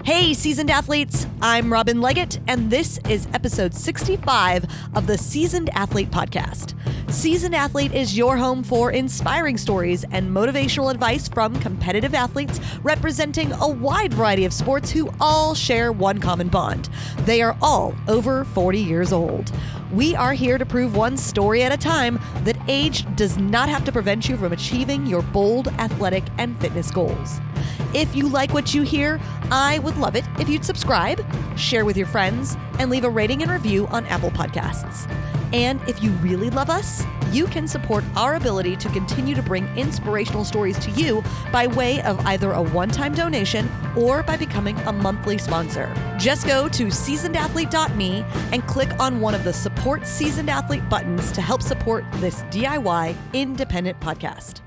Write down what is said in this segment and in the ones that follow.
Hey, seasoned athletes, I'm Robin Leggett, and this is episode 65 of the Seasoned Athlete Podcast. Seasoned Athlete is your home for inspiring stories and motivational advice from competitive athletes representing a wide variety of sports who all share one common bond. They are all over 40 years old. We are here to prove one story at a time that age does not have to prevent you from achieving your bold athletic and fitness goals. If you like what you hear, I would love it if you'd subscribe, share with your friends, and leave a rating and review on Apple Podcasts. And if you really love us, you can support our ability to continue to bring inspirational stories to you by way of either a one-time donation or by becoming a monthly sponsor. Just go to seasonedathlete.me and click on one of the Support Seasoned Athlete buttons to help support this DIY independent podcast.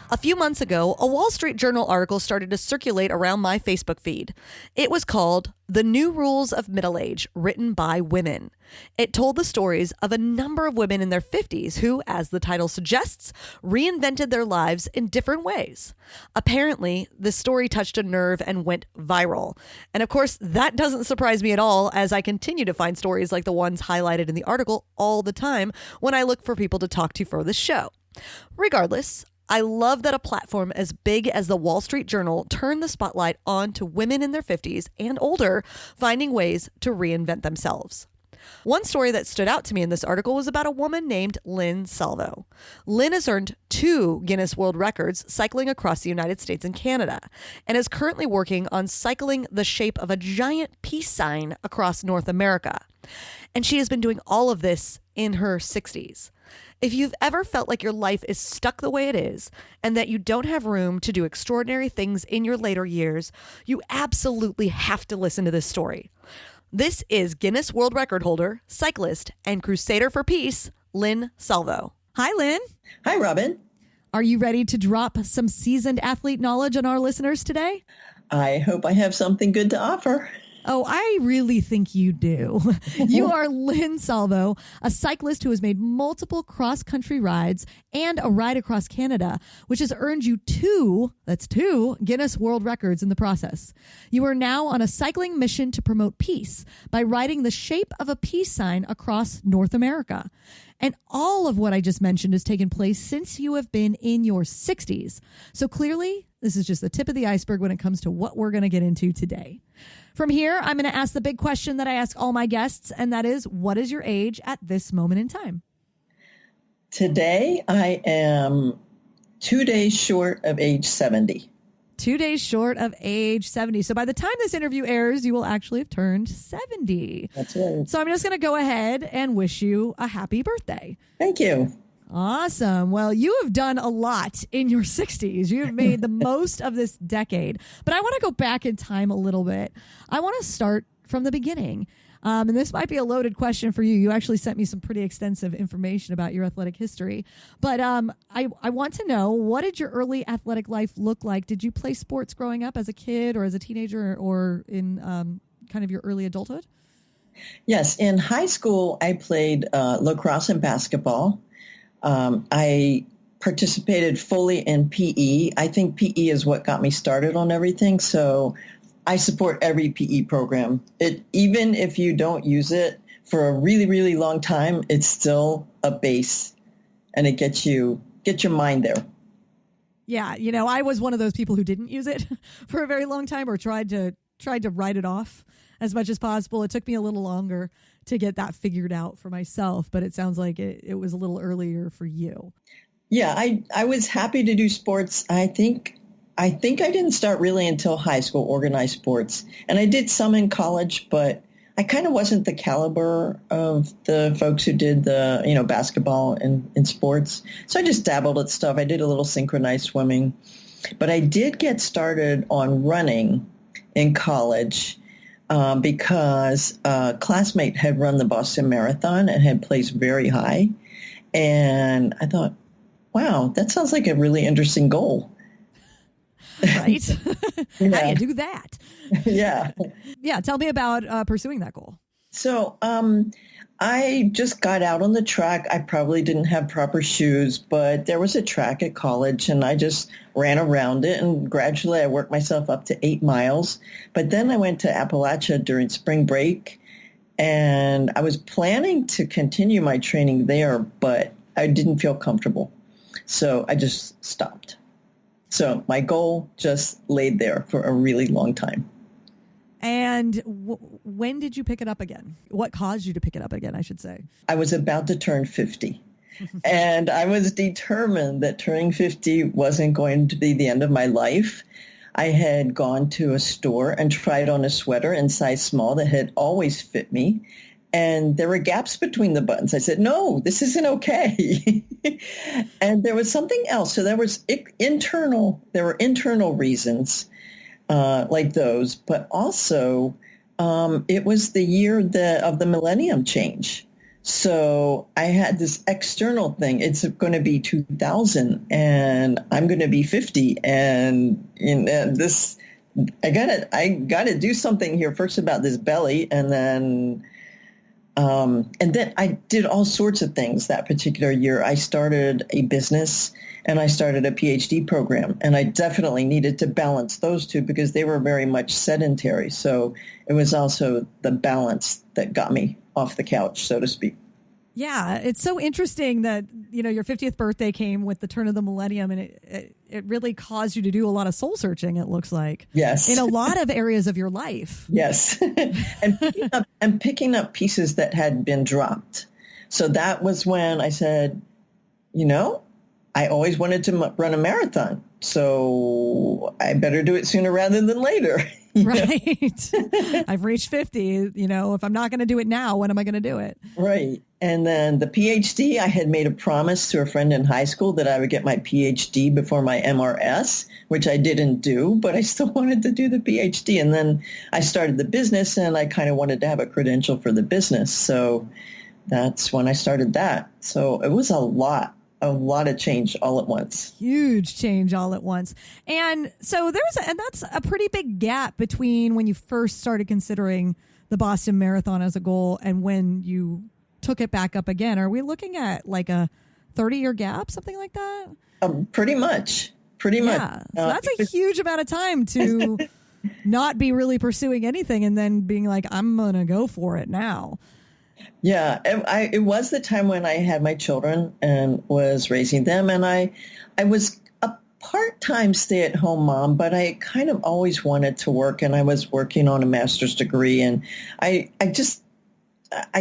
A few months ago, a Wall Street Journal article started to circulate around my Facebook feed. It was called The New Rules of Middle Age, written by women. It told the stories of a number of women in their 50s who, as the title suggests, reinvented their lives in different ways. Apparently, the story touched a nerve and went viral. And of course, that doesn't surprise me at all, as I continue to find stories like the ones highlighted in the article all the time when I look for people to talk to for this show. Regardless, I love that a platform as big as the Wall Street Journal turned the spotlight on to women in their 50s and older finding ways to reinvent themselves. One story that stood out to me in this article was about a woman named Lynn Salvo. Lynn has earned 2 Guinness World Records cycling across the United States and Canada, and is currently working on cycling the shape of a giant peace sign across North America. And she has been doing all of this in her 60s. If you've ever felt like your life is stuck the way it is and that you don't have room to do extraordinary things in your later years, you absolutely have to listen to this story. This is Guinness World Record holder, cyclist, and crusader for peace, Lynn Salvo. Hi, Lynn. Hi, Robin. Are you ready to drop some seasoned athlete knowledge on our listeners today? I hope I have something good to offer. Oh, I really think you do. You are Lynn Salvo, a cyclist who has made multiple cross-country rides and a ride across Canada, which has earned you 2 Guinness World Records in the process. You are now on a cycling mission to promote peace by riding the shape of a peace sign across North America. And all of what I just mentioned has taken place since you have been in your 60s. So clearly, this is just the tip of the iceberg when it comes to what we're going to get into today. From here, I'm going to ask the big question that I ask all my guests, and that is, what is your age at this moment in time? Today, I am 2 days short of age 70. 2 days short of age 70. So by the time this interview airs, you will actually have turned 70. That's right. So I'm just going to go ahead and wish you a happy birthday. Thank you. Awesome. Well, you have done a lot in your 60s. You have made the most of this decade. But I want to go back in time a little bit. I want to start from the beginning. And this might be a loaded question for you. You actually sent me some pretty extensive information about your athletic history. But I want to know, what did your early athletic life look like? Did you play sports growing up as a kid or as a teenager or in kind of your early adulthood? Yes. In high school, I played lacrosse and basketball. I participated fully in PE. I think PE is what got me started on everything. So I support every PE program. Even if you don't use it for a really, really long time, it's still a base, and it gets your mind there. Yeah. You know, I was one of those people who didn't use it for a very long time, or tried to write it off as much as possible. It took me a little longer to get that figured out for myself, but it sounds like it was a little earlier for you. Yeah, I was happy to do sports. I think I didn't start really until high school, organized sports. And I did some in college, but I kind of wasn't the caliber of the folks who did the, basketball and sports. So I just dabbled at stuff. I did a little synchronized swimming. But I did get started on running in college because a classmate had run the Boston Marathon and had placed very high. And I thought, wow, that sounds like a really interesting goal. Right? Yeah. How do you do that? Yeah. Yeah. Tell me about pursuing that goal. So I just got out on the track. I probably didn't have proper shoes, but there was a track at college and I just ran around it, and gradually I worked myself up to 8 miles. But then I went to Appalachia during spring break, and I was planning to continue my training there, but I didn't feel comfortable. So I just stopped. So my goal just laid there for a really long time. And when did you pick it up again? What caused you to pick it up again, I should say? I was about to turn 50. And I was determined that turning 50 wasn't going to be the end of my life. I had gone to a store and tried on a sweater in size small that had always fit me. And there were gaps between the buttons. I said, no, this isn't okay. And there was something else. So there were internal reasons like those, but also it was the year of the millennium change. So I had this external thing. It's going to be 2000 and I'm going to be 50. And this, I got to do something here first about this belly. And then I did all sorts of things that particular year. I started a business and I started a PhD program, and I definitely needed to balance those two because they were very much sedentary. So it was also the balance that got me off the couch, so to speak. Yeah, it's so interesting that, your 50th birthday came with the turn of the millennium, and it really caused you to do a lot of soul searching, it looks like. Yes. In a lot of areas of your life. Yes. and picking up pieces that had been dropped. So that was when I said, I always wanted to run a marathon, so I better do it sooner rather than later. Right. I've reached 50. If I'm not going to do it now, when am I going to do it? Right. And then the PhD, I had made a promise to a friend in high school that I would get my PhD before my MRS, which I didn't do, but I still wanted to do the PhD. And then I started the business, and I kind of wanted to have a credential for the business. So that's when I started that. So it was a lot of change all at once. Huge change all at once. And so that's a pretty big gap between when you first started considering the Boston Marathon as a goal and when you took it back up again. Are we looking at like a 30-year gap, something like that? Pretty much. Yeah. So that's a huge amount of time to not be really pursuing anything and then being like, I'm going to go for it now. Yeah, it was the time when I had my children and was raising them, and I was a part-time stay-at-home mom, but I kind of always wanted to work, and I was working on a master's degree, and I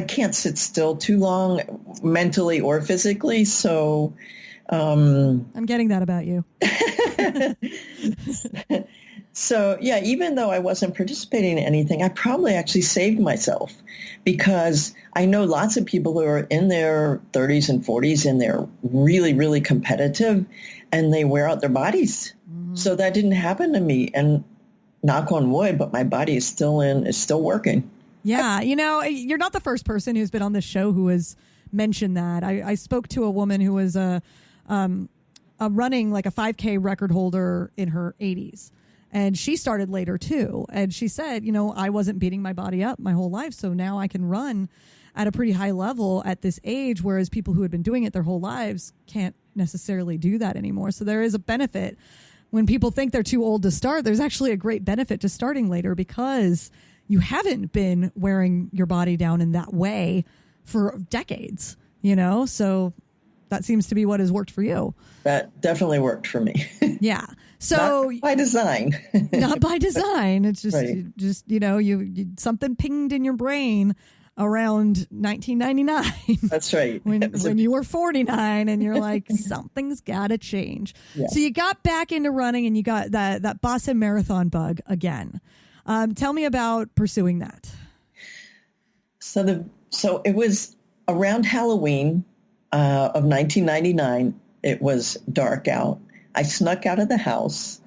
can't sit still too long, mentally or physically, so I'm getting that about you. So, yeah, even though I wasn't participating in anything, I probably actually saved myself because I know lots of people who are in their 30s and 40s and they're really, really competitive and they wear out their bodies. Mm-hmm. So that didn't happen to me. And knock on wood, but my body is still working. Yeah. You're not the first person who's been on this show who has mentioned that. I spoke to a woman who was running like a 5K record holder in her 80s. And she started later, too. And she said, I wasn't beating my body up my whole life. So now I can run at a pretty high level at this age, whereas people who had been doing it their whole lives can't necessarily do that anymore. So there is a benefit. When people think they're too old to start, there's actually a great benefit to starting later because you haven't been wearing your body down in that way for decades, So that seems to be what has worked for you. That definitely worked for me. Yeah. So not by design. Not by design. It's just, right. you something pinged in your brain around 1999. That's right. when you were 49 and you're like, something's got to change. Yeah. So you got back into running and you got that Boston Marathon bug again. Tell me about pursuing that. So it was around Halloween of 1999. It was dark out. I snuck out of the house,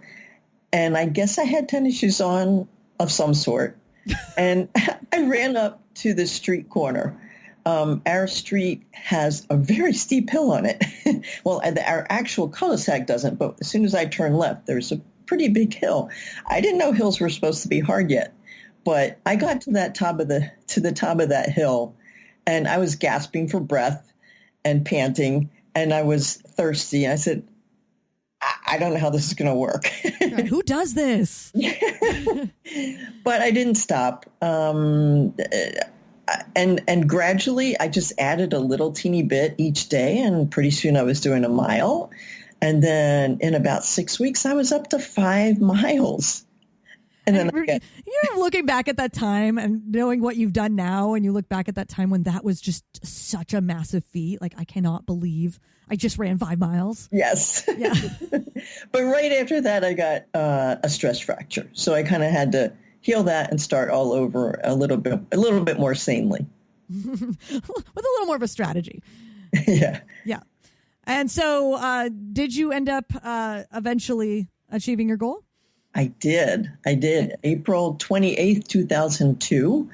and I guess I had tennis shoes on of some sort, and I ran up to the street corner. Our street has a very steep hill on it. Well, our actual cul-de-sac doesn't, but as soon as I turn left, there's a pretty big hill. I didn't know hills were supposed to be hard yet, but I got to the top of that hill, and I was gasping for breath and panting, and I was thirsty. I said, I don't know how this is going to work. Right, who does this? But I didn't stop. And gradually I just added a little teeny bit each day, and pretty soon I was doing a mile. And then in about 6 weeks, I was up to 5 miles. And then you're looking back at that time and knowing what you've done now, and you look back at that time when that was just such a massive feat. Like, I cannot believe I just ran 5 miles. Yes. Yeah. But right after that, I got a stress fracture. So I kind of had to heal that and start all over a little bit more sanely. With a little more of a strategy. Yeah. Yeah. And so did you end up eventually achieving your goal? I did. April 28th, 2002,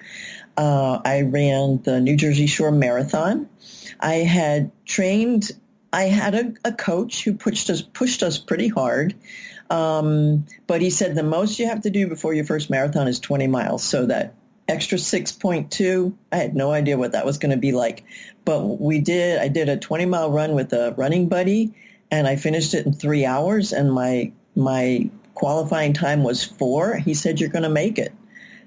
I ran the New Jersey Shore Marathon. I had trained, I had a coach who pushed us pretty hard. But he said the most you have to do before your first marathon is 20 miles. So that extra 6.2, I had no idea what that was going to be like. But I did a 20-mile run with a running buddy, and I finished it in 3 hours, and my qualifying time was 4. He said, "You're going to make it."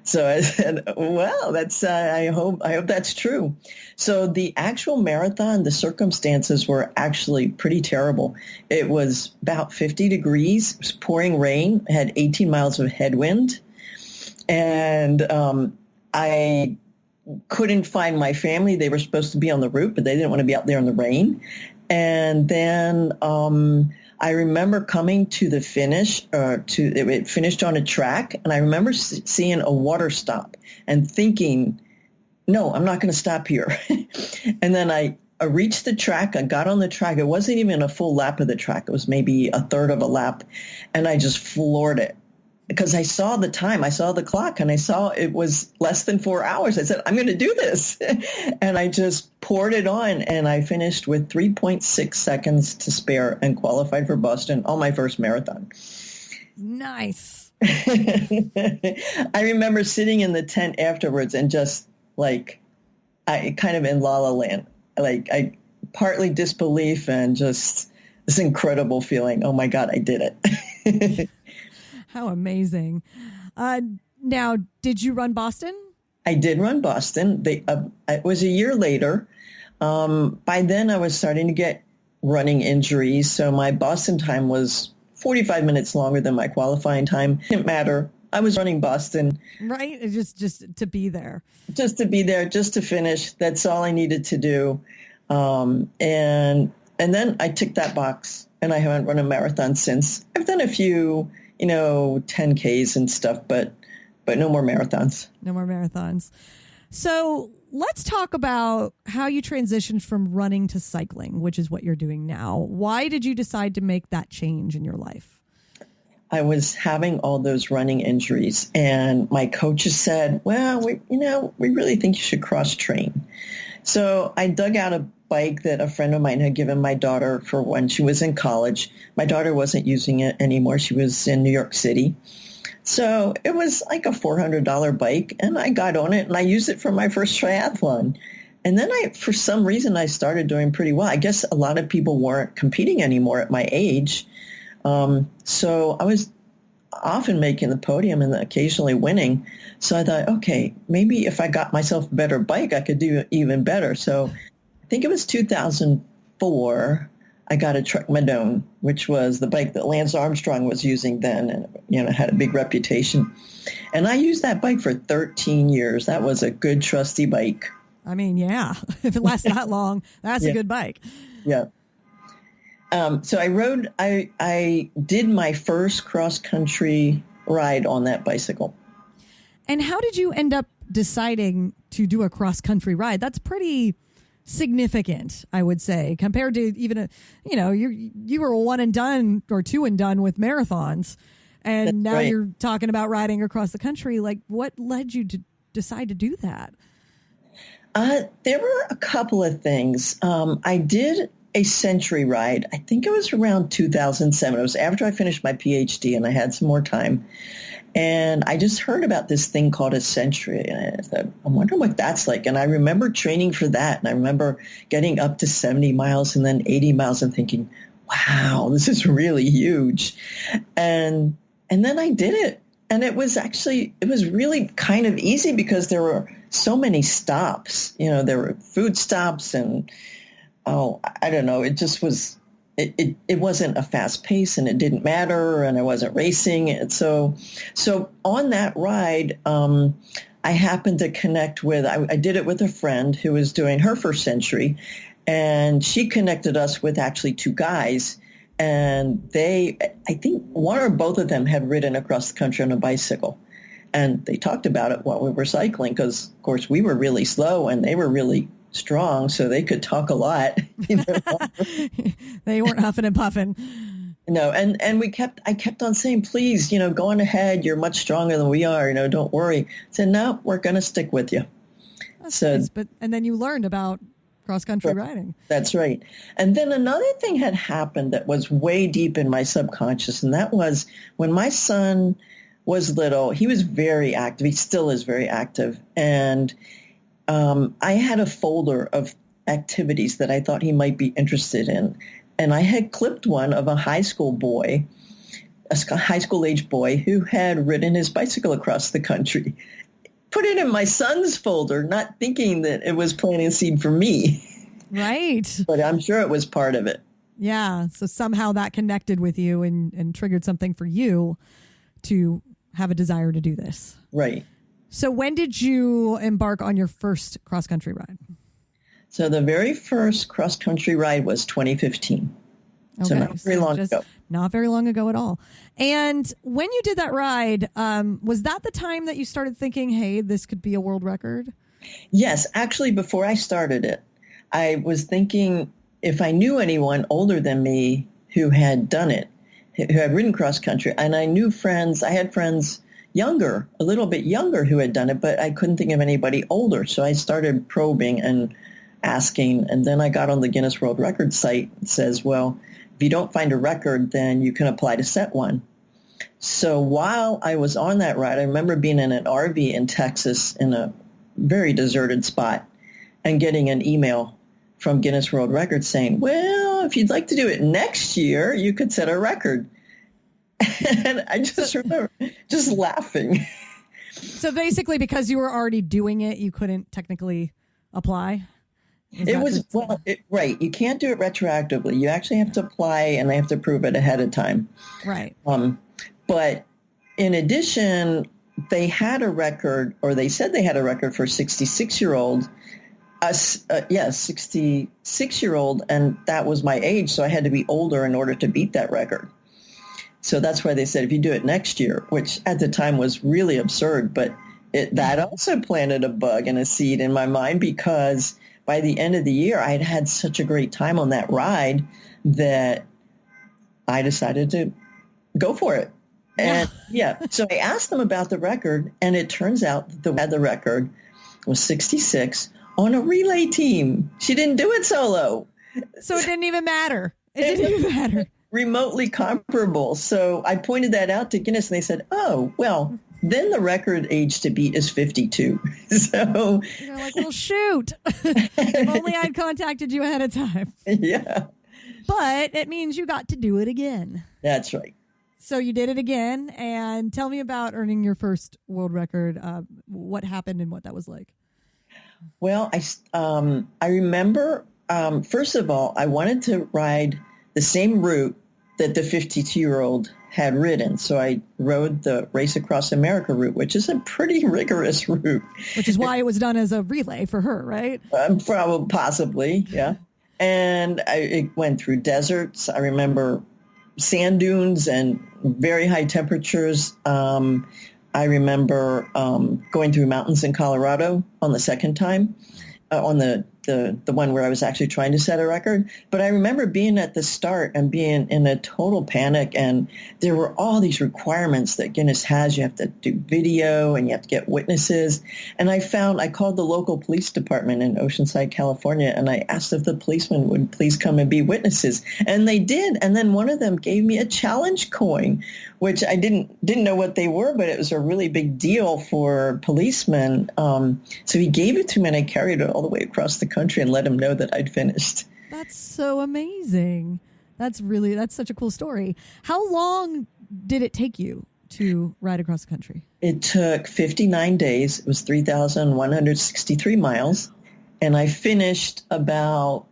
So I said, "Well, that's I hope that's true." So the actual marathon, the circumstances were actually pretty terrible. It was about 50 degrees. It was pouring rain. I had 18 miles of headwind, and I couldn't find my family. They were supposed to be on the route, but they didn't want to be out there in the rain. And then I remember coming to the finish, it finished on a track, and I remember seeing a water stop and thinking, no, I'm not going to stop here. And then I reached the track. I got on the track. It wasn't even a full lap of the track. It was maybe a third of a lap, and I just floored it. Because I saw the time, I saw the clock, and I saw it was less than 4 hours. I said, I'm going to do this. And I just poured it on, and I finished with 3.6 seconds to spare and qualified for Boston on my first marathon. Nice. I remember sitting in the tent afterwards and just like, I kind of in La La Land, like I partly disbelief and just this incredible feeling. Oh my God, I did it. How amazing. Now, did you run Boston? I did run Boston. It was a year later. By then, I was starting to get running injuries. So my Boston time was 45 minutes longer than my qualifying time. It didn't matter. I was running Boston. Right? Just to be there. Just to be there, just to finish. That's all I needed to do. And then I ticked that box, and I haven't run a marathon since. I've done a few 10Ks and stuff, but no more marathons. No more marathons. So let's talk about how you transitioned from running to cycling, which is what you're doing now. Why did you decide to make that change in your life? I was having all those running injuries, and my coaches said, well, we really think you should cross-train. So I dug out a bike that a friend of mine had given my daughter for when she was in college. My daughter wasn't using it anymore. She was in New York City. So it was like a $400 bike, and I got on it, and I used it for my first triathlon. And then for some reason, I started doing pretty well. I guess a lot of people weren't competing anymore at my age. So I was often making the podium and occasionally winning. So I thought, okay, maybe if I got myself a better bike, I could do even better. So I think it was 2004, I got a Trek Madone, which was the bike that Lance Armstrong was using then, and had a big reputation. And I used that bike for 13 years. That was a good, trusty bike. I mean, yeah, if it lasts that long, that's a good bike. Yeah. So I did my first cross-country ride on that bicycle. And how did you end up deciding to do a cross-country ride? That's pretty significant, I would say, compared to even you were a one and done or two and done with marathons, and That's now right. You're talking about riding across the country. Like, what led you to decide to do that? There were a couple of things. I did a century ride. I think it was around 2007. It was after I finished my PhD and I had some more time. And I just heard about this thing called a century. And I thought, I wonder what that's like. And I remember training for that. And I remember getting up to 70 miles and then 80 miles and thinking, wow, this is really huge. And then I did it. And it was really kind of easy because there were so many stops. There were food stops and, I don't know. It just was, it wasn't a fast pace and it didn't matter and I wasn't racing. And so on that ride, I happened to connect with, I did it with a friend who was doing her first century, and she connected us with actually two guys. And I think one or both of them had ridden across the country on a bicycle. And they talked about it while we were cycling because, of course, we were really slow and they were really strong, so they could talk a lot. They weren't huffing and puffing. No, and I kept on saying, please, go on ahead. You're much stronger than we are. Don't worry. I said, no, we're going to stick with you. That's nice, and then you learned about cross-country riding. That's right. And then another thing had happened that was way deep in my subconscious, and that was when my son was little, he was very active. He still is very active. And I had a folder of activities that I thought he might be interested in. And I had clipped one of a high school boy, a high school age boy who had ridden his bicycle across the country. Put it in my son's folder, not thinking that it was planting a seed for me. Right. But I'm sure it was part of it. Yeah. So somehow that connected with you and triggered something for you to have a desire to do this. Right. So when did you embark on your first cross-country ride? So the very first cross-country ride was 2015. Okay. So not very long ago. Not very long ago at all. And when you did that ride, was that the time that you started thinking, hey, this could be a world record? Yes. Actually, before I started it, I was thinking if I knew anyone older than me who had done it, who had ridden cross-country, and I had friends younger, a little bit younger who had done it, but I couldn't think of anybody older. So I started probing and asking, and then I got on the Guinness World Records site. It says, well, if you don't find a record, then you can apply to set one. So while I was on that ride, I remember being in an RV in Texas in a very deserted spot and getting an email from Guinness World Records saying, well, if you'd like to do it next year, you could set a record. And I just remember just laughing. So basically, because you were already doing it, you couldn't technically apply? Right. You can't do it retroactively. You actually have to apply and they have to prove it ahead of time. Right. But in addition, they had a record, or they said they had a record for a 66-year-old. 66-year-old, and that was my age, so I had to be older in order to beat that record. So that's why they said if you do it next year, which at the time was really absurd, but that also planted a bug and a seed in my mind because by the end of the year, I had had such a great time on that ride that I decided to go for it. And so I asked them about the record, and it turns out that the record was 66 on a relay team. She didn't do it solo. So it didn't even matter. It didn't even matter. Remotely comparable. So I pointed that out to Guinness, and they said, oh, well, then the record age to beat is 52. So you're like, well, shoot. If only I'd contacted you ahead of time. Yeah. But it means you got to do it again. That's right. So you did it again. And tell me about earning your first world record. What happened and what that was like? Well, I remember, first of all, I wanted to ride the same route that the 52-year-old had ridden. So I rode the Race Across America route, which is a pretty rigorous route. Which is why it was done as a relay for her, right? Possibly, yeah. And it went through deserts. I remember sand dunes and very high temperatures. I remember going through mountains in Colorado on the second time, on the the one where I was actually trying to set a record. But I remember being at the start and being in a total panic. And there were all these requirements that Guinness has. You have to do video and you have to get witnesses. And I called the local police department in Oceanside, California, and I asked if the policemen would please come and be witnesses. And they did. And then one of them gave me a challenge coin, which I didn't know what they were, but it was a really big deal for policemen. So he gave it to me and I carried it all the way across the country and let him know that I'd finished. That's so amazing. That's such a cool story. How long did it take you to ride across the country? It took 59 days. It was 3,163 miles. And I finished about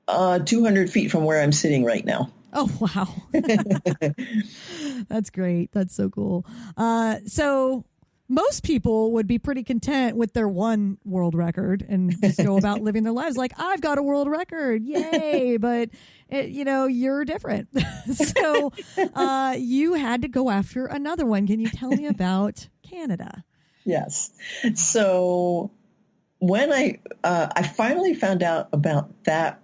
200 feet from where I'm sitting right now. Oh, wow. That's great. That's so cool. So most people would be pretty content with their one world record and just go about living their lives like, I've got a world record. Yay. But, you're different. So you had to go after another one. Can you tell me about Canada? Yes. So when I finally found out about that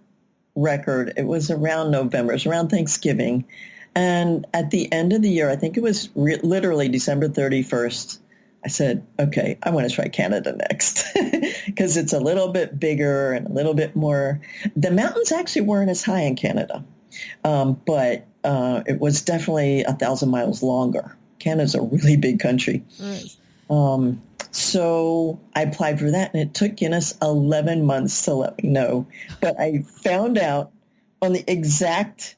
record, it was around November, it was around Thanksgiving. And at the end of the year, I think it was literally December 31st, I said, okay, I want to try Canada next because it's a little bit bigger and a little bit more. The mountains actually weren't as high in Canada, but it was definitely 1,000 miles longer. Canada's a really big country. Nice. So I applied for that, and it took Guinness 11 months to let me know. But I found out on the exact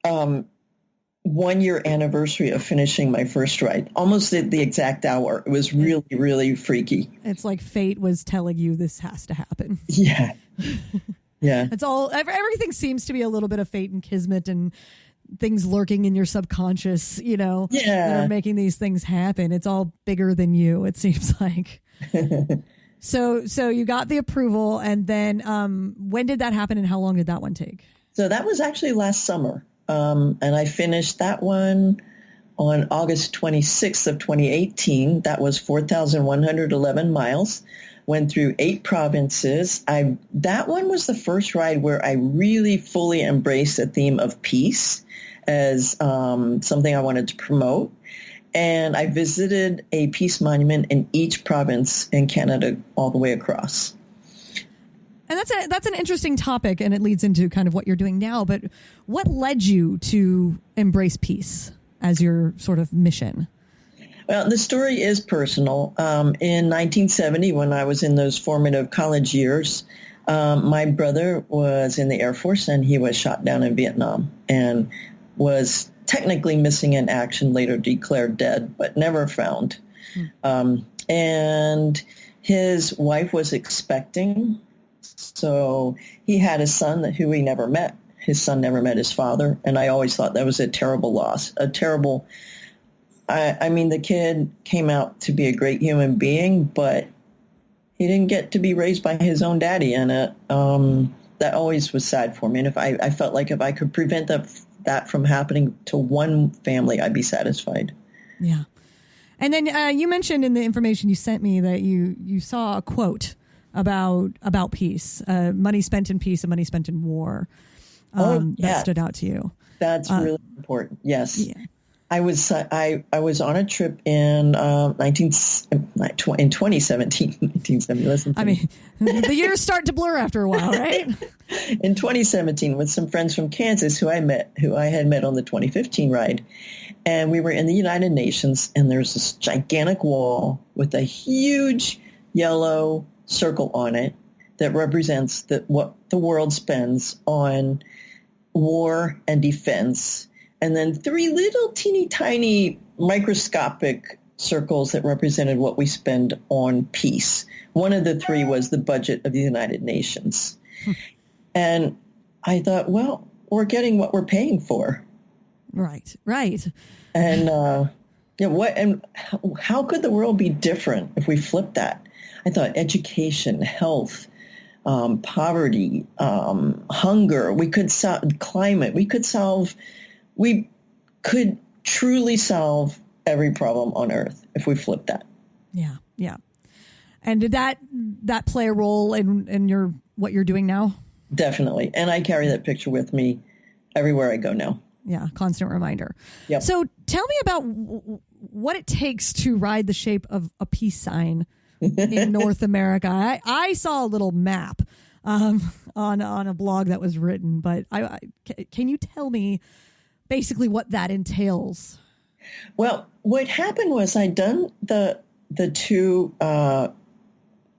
1-year anniversary of finishing my first ride, almost at the exact hour. It was really, really freaky. It's like fate was telling you this has to happen. Yeah. Yeah. It's all, everything seems to be a little bit of fate and kismet and things lurking in your subconscious, that are making these things happen. It's all bigger than you, it seems like. So you got the approval, and then when did that happen and how long did that one take? So that was actually last summer. And I finished that one on August 26th of 2018. That was 4,111 miles. Went through 8 provinces. That one was the first ride where I really fully embraced the theme of peace as something I wanted to promote. And I visited a peace monument in each province in Canada all the way across. And that's an interesting topic, and it leads into kind of what you're doing now. But what led you to embrace peace as your sort of mission? Well, the story is personal. In 1970, when I was in those formative college years, my brother was in the Air Force, and he was shot down in Vietnam and was technically missing in action, later declared dead, but never found. And his wife was expecting. So he had a son who he never met. His son never met his father. And I always thought that was a terrible loss, I mean, the kid came out to be a great human being, but he didn't get to be raised by his own daddy. And that always was sad for me. And I felt like if I could prevent that from happening to one family, I'd be satisfied. Yeah. And then you mentioned in the information you sent me that you saw a quote about peace, money spent in peace and money spent in war. That stood out to you. That's really important. Yes. Yeah. I was on a trip in 2017. 1970. I mean, the years start to blur after a while, right? In 2017, with some friends from Kansas who I had met on the 2015 ride, and we were in the United Nations, and there's this gigantic wall with a huge yellow circle on it that represents what the world spends on war and defense. And then 3 little teeny tiny microscopic circles that represented what we spend on peace. One of the 3 was the budget of the United Nations. And I thought, well, we're getting what we're paying for. Right. And how could the world be different if we flipped that? I thought education, health, poverty, hunger, we could solve climate, we could truly solve every problem on earth if we flip that. Yeah. And did that play a role in what you're doing now? Definitely. And I carry that picture with me everywhere I go now. Yeah, constant reminder. Yep. So tell me about what it takes to ride the shape of a peace sign in North America. I saw a little map on a blog that was written, but can you tell me basically what that entails? Well, what happened was I'd done the two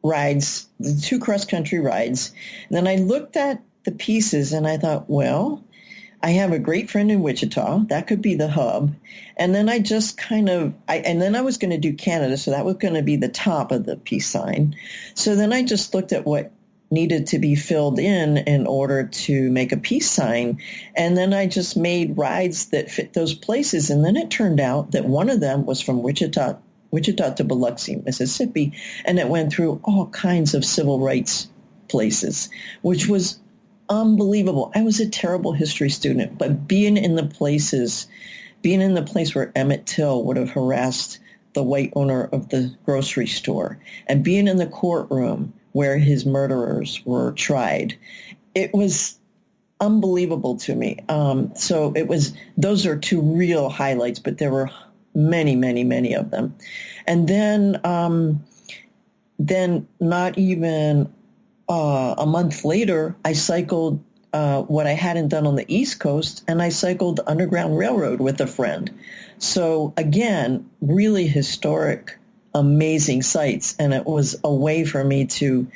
rides, the two cross-country rides, and then I looked at the pieces and I thought, well, I have a great friend in Wichita. That could be the hub. And then I just and then I was going to do Canada, so that was going to be the top of the peace sign. So then I just looked at what needed to be filled in order to make a peace sign. And then I just made rides that fit those places. And then it turned out that one of them was from Wichita to Biloxi, Mississippi, and it went through all kinds of civil rights places, which was unbelievable. I was a terrible history student, but being in the place where Emmett Till would have harassed the white owner of the grocery store, and being in the courtroom where his murderers were tried, it was unbelievable to me. So those are two real highlights, but there were many, many, many of them. And then not even a month later, I cycled what I hadn't done on the East Coast, and I cycled the Underground Railroad with a friend. So again, really historic, amazing sites, and it was a way for me to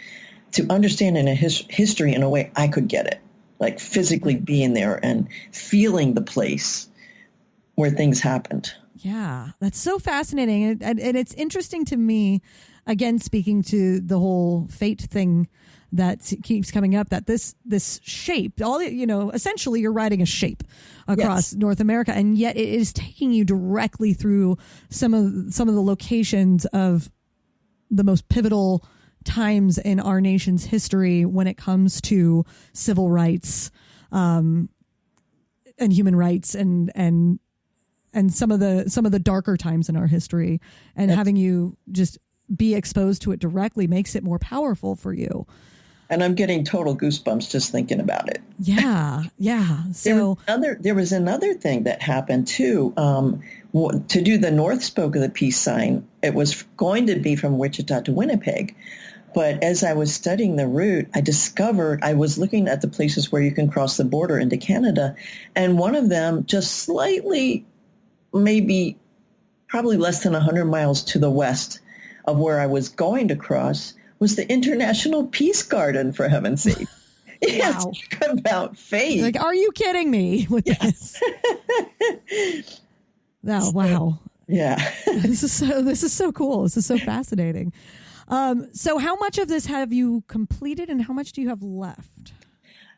understand in a history in a way I could get it, like physically being there and feeling the place where things happened. Yeah, that's so fascinating. And it's interesting to me, again, speaking to the whole fate thing that keeps coming up, that this shape, essentially you're riding a shape across North America, and yet it is taking you directly through some of the locations of the most pivotal times in our nation's history when it comes to civil rights and human rights and some of the darker times in our history, and having you just be exposed to it directly makes it more powerful for you. And I'm getting total goosebumps just thinking about it. Yeah, yeah. So there was another thing that happened too. To do the North Spoke of the peace sign, it was going to be from Wichita to Winnipeg. But as I was studying the route, I was looking at the places where you can cross the border into Canada, and one of them just slightly, probably less than 100 miles to the west of where I was going to cross, was the International Peace Garden, for heaven's sake. Yes, wow. Talk about fate. Like, are you kidding me with this? Oh, wow. Yeah. This is so cool. This is so fascinating. So how much of this have you completed, and how much do you have left?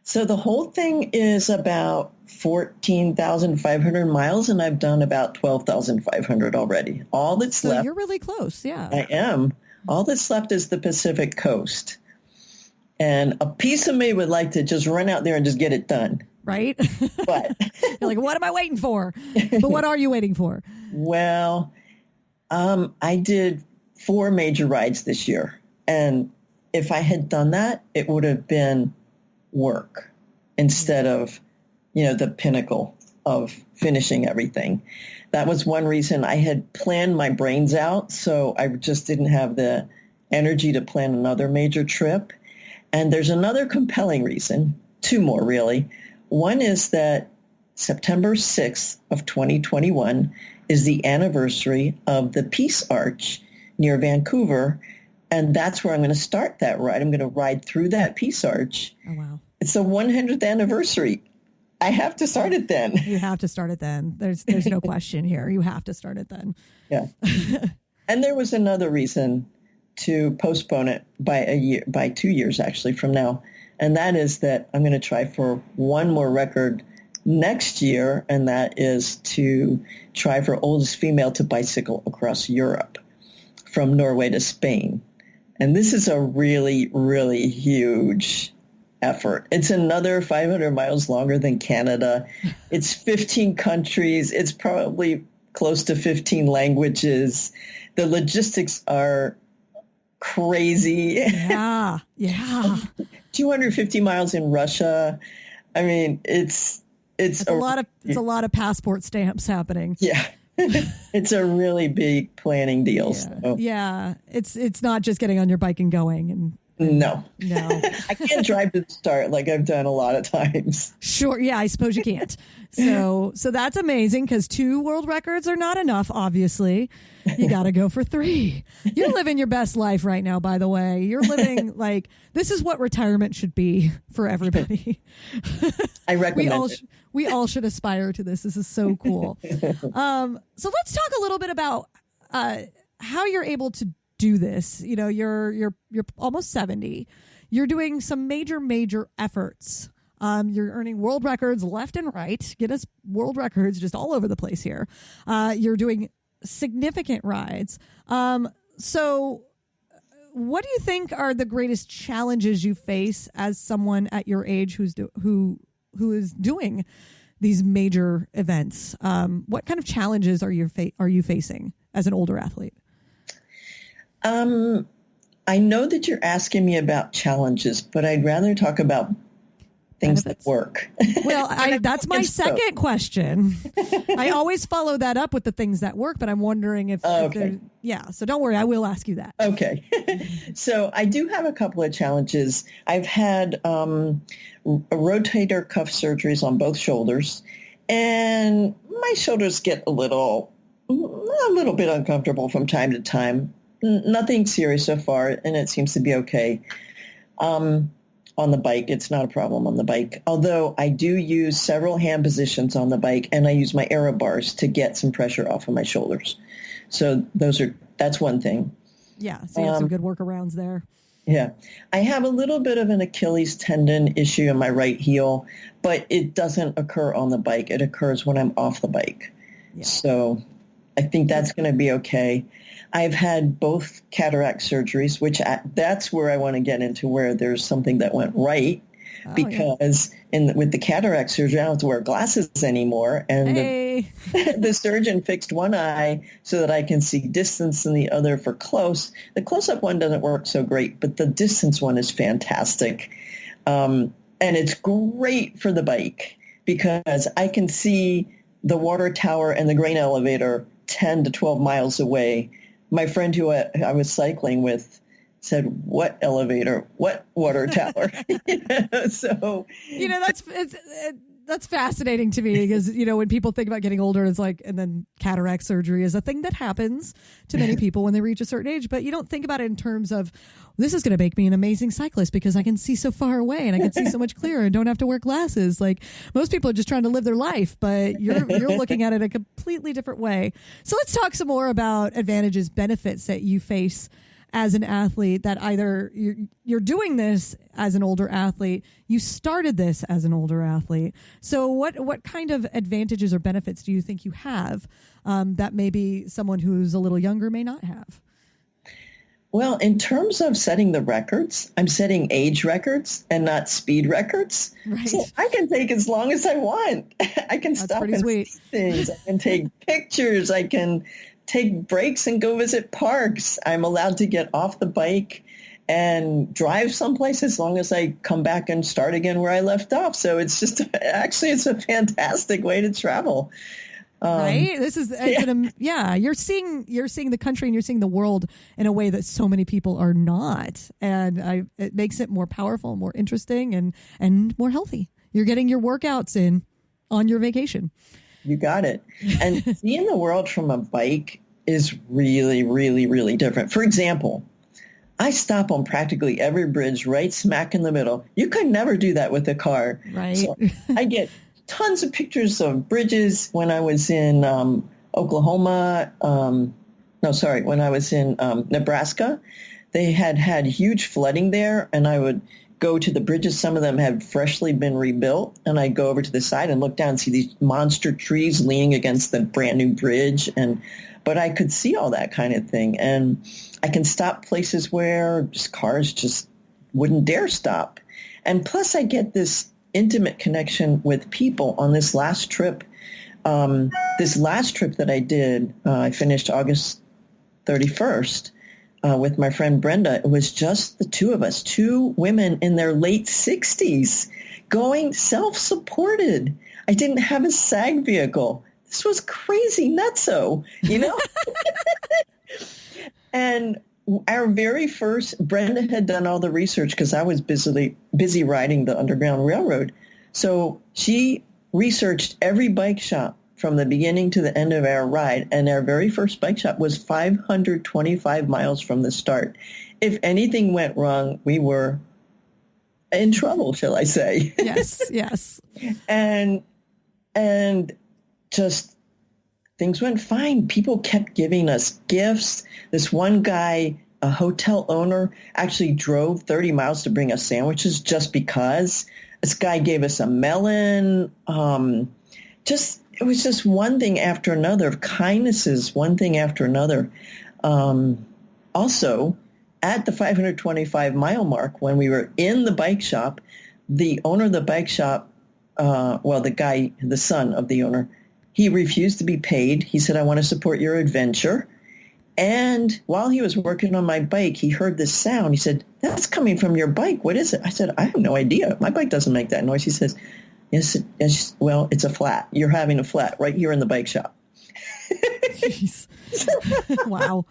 So the whole thing is about 14,500 miles, and I've done about 12,500 already. All that's left. So you're really close. Yeah. I am. All that's left is the Pacific Coast. And a piece of me would like to just run out there and just get it done. Right? But you're like, what am I waiting for? But what are you waiting for? Well, I did 4 major rides this year. And if I had done that, it would have been work instead of, the pinnacle of finishing everything. That was one reason I had planned my brains out, so I just didn't have the energy to plan another major trip. And there's another compelling reason, 2 more really. One is that September 6th of 2021 is the anniversary of the Peace Arch near Vancouver, and that's where I'm going to start that ride. I'm going to ride through that Peace Arch. Oh, wow. It's the 100th anniversary. I have to start it then. You have to start it then. There's no question here. You have to start it then. Yeah. And there was another reason to postpone it by 2 years actually from now. And that is that I'm going to try for one more record next year, and that is to try for oldest female to bicycle across Europe from Norway to Spain. And this is a really, really huge effort. It's another 500 miles longer than Canada. It's 15 countries. It's probably close to 15 languages. The logistics are crazy. Yeah. Yeah. 250 miles in Russia. I mean, it's a lot of passport stamps happening. Yeah. It's a really big planning deal. Yeah. So. Yeah. It's not just getting on your bike and going and No. I can't drive to the start like I've done a lot of times. Sure. Yeah, I suppose you can't. So that's amazing because 2 world records are not enough, obviously. You got to go for 3. You're living your best life right now, by the way. You're living like this is what retirement should be for everybody. I recommend it. We all should aspire to this. This is so cool. So let's talk a little bit about how you're able to do this. You know, you're almost 70. You're doing some major efforts. You're earning world records left and right. Guinness World Records just all over the place here. You're doing significant rides. So what do you think are the greatest challenges you face as someone at your age who is doing these major events? What kind of challenges are you facing as an older athlete? I know that you're asking me about challenges, but I'd rather talk about things that work. Well, that's my second question. I always follow that up with the things that work, but I'm wondering if so don't worry, I will ask you that. Okay. So I do have a couple of challenges. I've had rotator cuff surgeries on both shoulders, and my shoulders get a little bit uncomfortable from time to time. Nothing serious so far, and it seems to be okay. On the bike, it's not a problem on the bike. Although I do use several hand positions on the bike, and I use my aero bars to get some pressure off of my shoulders. So that's one thing. Yeah, so you have some good workarounds there. Yeah. I have a little bit of an Achilles tendon issue in my right heel, but it doesn't occur on the bike. It occurs when I'm off the bike. Yeah. So I think that's going to be okay. I've had both cataract surgeries, that's where I want to get into where there's something that went right, because with the cataract surgery, I don't have to wear glasses anymore. And the surgeon fixed one eye so that I can see distance and the other for close. The close-up one doesn't work so great, but the distance one is fantastic. And it's great for the bike because I can see the water tower and the grain elevator 10 to 12 miles away. My friend who I was cycling with said, "What elevator? What water tower?" So that's fascinating to me because when people think about getting older, it's like, and then cataract surgery is a thing that happens to many people when they reach a certain age, but you don't think about it in terms of this is going to make me an amazing cyclist because I can see so far away and I can see so much clearer and don't have to wear glasses. Like most people are just trying to live their life, but you're looking at it a completely different way. So let's talk some more about advantages, benefits that you face as an athlete, that either you're doing this as an older athlete, you started this as an older athlete. So what kind of advantages or benefits do you think you have that maybe someone who's a little younger may not have? Well, in terms of setting the records, I'm setting age records and not speed records. Right. So I can take as long as I want. I can stop and see things. I can take pictures. I can take breaks and go visit parks. I'm allowed to get off the bike and drive someplace as long as I come back and start again where I left off. So it's it's a fantastic way to travel. Right. This is, you're seeing the country and you're seeing the world in a way that so many people are not. And it makes it more powerful, more interesting and more healthy. You're getting your workouts in on your vacation. You got it. And seeing the world from a bike is really, really, really different. For example, I stop on practically every bridge right smack in the middle. You could never do that with a car. Right. So I get tons of pictures of bridges when I was in Oklahoma. When I was in Nebraska. They had huge flooding there, and I would go to the bridges. Some of them had freshly been rebuilt, and I'd go over to the side and look down and see these monster trees leaning against the brand new bridge. But I could see all that kind of thing. And I can stop places where cars just wouldn't dare stop. And plus I get this intimate connection with people on this last trip. This last trip that I did, I finished August 31st. with my friend Brenda. It was just the two of us, two women in their late 60s, going self-supported. I didn't have a SAG vehicle. This was crazy nutso, you know? And our very first, Brenda had done all the research because I was busy riding the Underground Railroad. So she researched every bike shop from the beginning to the end of our ride. And our very first bike shop was 525 miles from the start. If anything went wrong, we were in trouble, shall I say. Yes, yes. And just things went fine. People kept giving us gifts. This one guy, a hotel owner, actually drove 30 miles to bring us sandwiches just because. This guy gave us a melon. It was just one thing after another of kindnesses, one thing after another. Also, at the 525-mile mark, when we were in the bike shop, the owner of the bike shop, the son of the owner, he refused to be paid. He said, I want to support your adventure. And while he was working on my bike, he heard this sound. He said, that's coming from your bike. What is it? I said, I have no idea. My bike doesn't make that noise. He says, yes, well, it's a flat. You're having a flat right here in the bike shop. Jeez. Wow.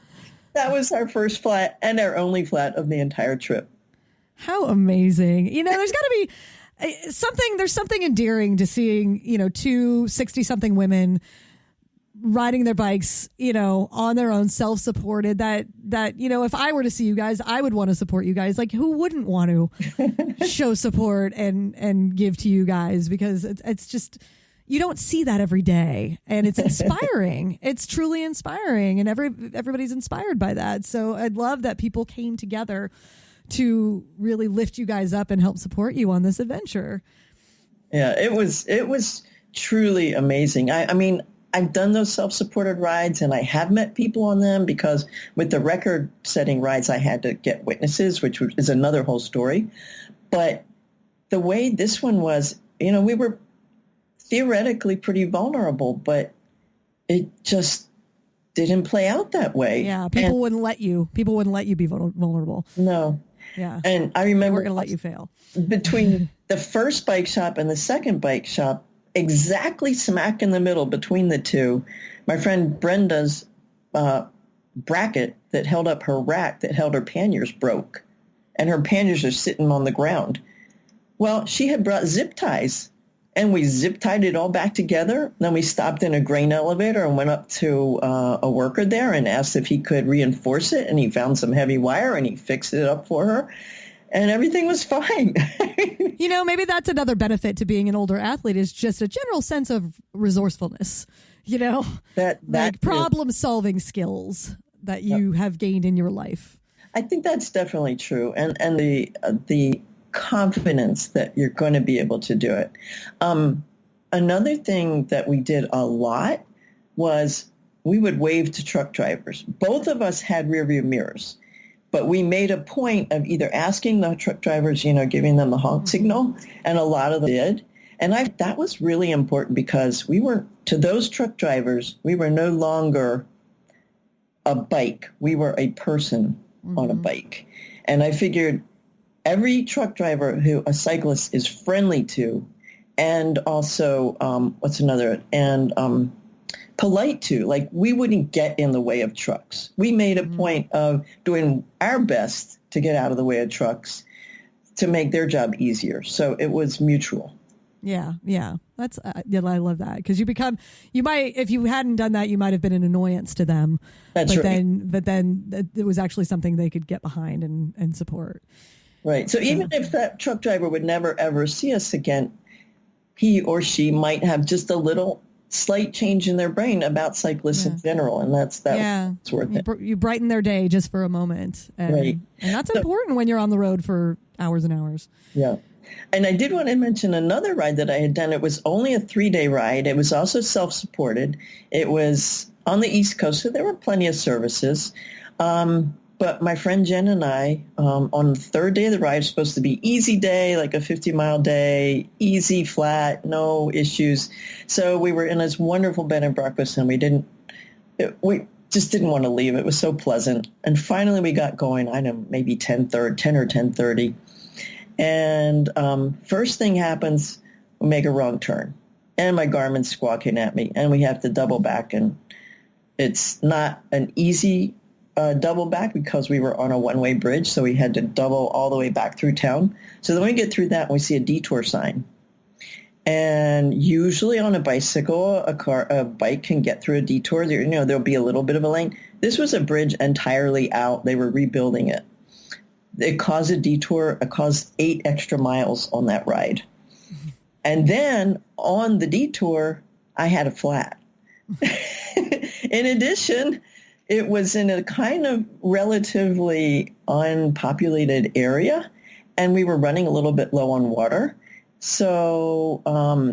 That was our first flat and our only flat of the entire trip. How amazing. There's got to be there's something endearing to seeing, two 60-something women riding their bikes, on their own, self-supported, that, if I were to see you guys, I would want to support you guys. Like, who wouldn't want to show support and give to you guys? Because it's just, you don't see that every day, and it's inspiring. It's truly inspiring, and everybody's inspired by that. So I'd love that people came together to really lift you guys up and help support you on this adventure. Yeah, it was truly amazing. I mean, I've done those self-supported rides, and I have met people on them because with the record-setting rides, I had to get witnesses, which is another whole story. But the way this one was, we were theoretically pretty vulnerable, but it just didn't play out that way. Yeah, people wouldn't let you be vulnerable. No. Yeah. And I remember we're going to let you fail. Between the first bike shop and the second bike shop, exactly smack in the middle between the two, my friend Brenda's bracket that held up her rack that held her panniers broke, and her panniers are sitting on the ground. Well, she had brought zip ties, and we zip tied it all back together. Then we stopped in a grain elevator and went up to a worker there and asked if he could reinforce it, and he found some heavy wire and he fixed it up for her. And everything was fine. Maybe that's another benefit to being an older athlete, is just a general sense of resourcefulness, that problem-solving skills that you have gained in your life. I think that's definitely true. And the confidence that you're going to be able to do it. Another thing that we did a lot was we would wave to truck drivers. Both of us had rear view mirrors. But we made a point of either asking the truck drivers, giving them the honk signal, and a lot of them did. And that was really important because to those truck drivers, we were no longer a bike. We were a person on a bike. And I figured every truck driver who a cyclist is friendly to, and also, polite to, like, we wouldn't get in the way of trucks. We made a point of doing our best to get out of the way of trucks to make their job easier. So it was mutual. Yeah. That's I love that, because you might, if you hadn't done that, you might have been an annoyance to them. That's right. But then it was actually something they could get behind and support. Right. So even if that truck driver would never ever see us again, he or she might have just a little slight change in their brain about cyclists in general, and that's worth it. You brighten their day just for a moment, and that's important when you're on the road for hours and hours. Yeah. And I did want to mention another ride that I had done. It was only a 3-day ride. It was also self-supported. It was on the East Coast, so there were plenty of services. But my friend Jen and I, on the third day of the ride, it was supposed to be easy day, like a 50-mile day, easy, flat, no issues. So we were in this wonderful bed and breakfast, and just didn't want to leave. It was so pleasant. And finally we got going, I don't know, maybe 10 or 10:30. And first thing happens, we make a wrong turn. And my Garmin's squawking at me. And we have to double back. And it's not an easy double back because we were on a one-way bridge. So we had to double all the way back through town. So then we get through that and we see a detour sign. And usually on a bicycle, a bike can get through a detour. There'll be a little bit of a lane. This was a bridge entirely out. They were rebuilding it. It caused a detour. It caused 8 extra miles on that ride. And then on the detour, I had a flat. In addition, it was in a kind of relatively unpopulated area, and we were running a little bit low on water. So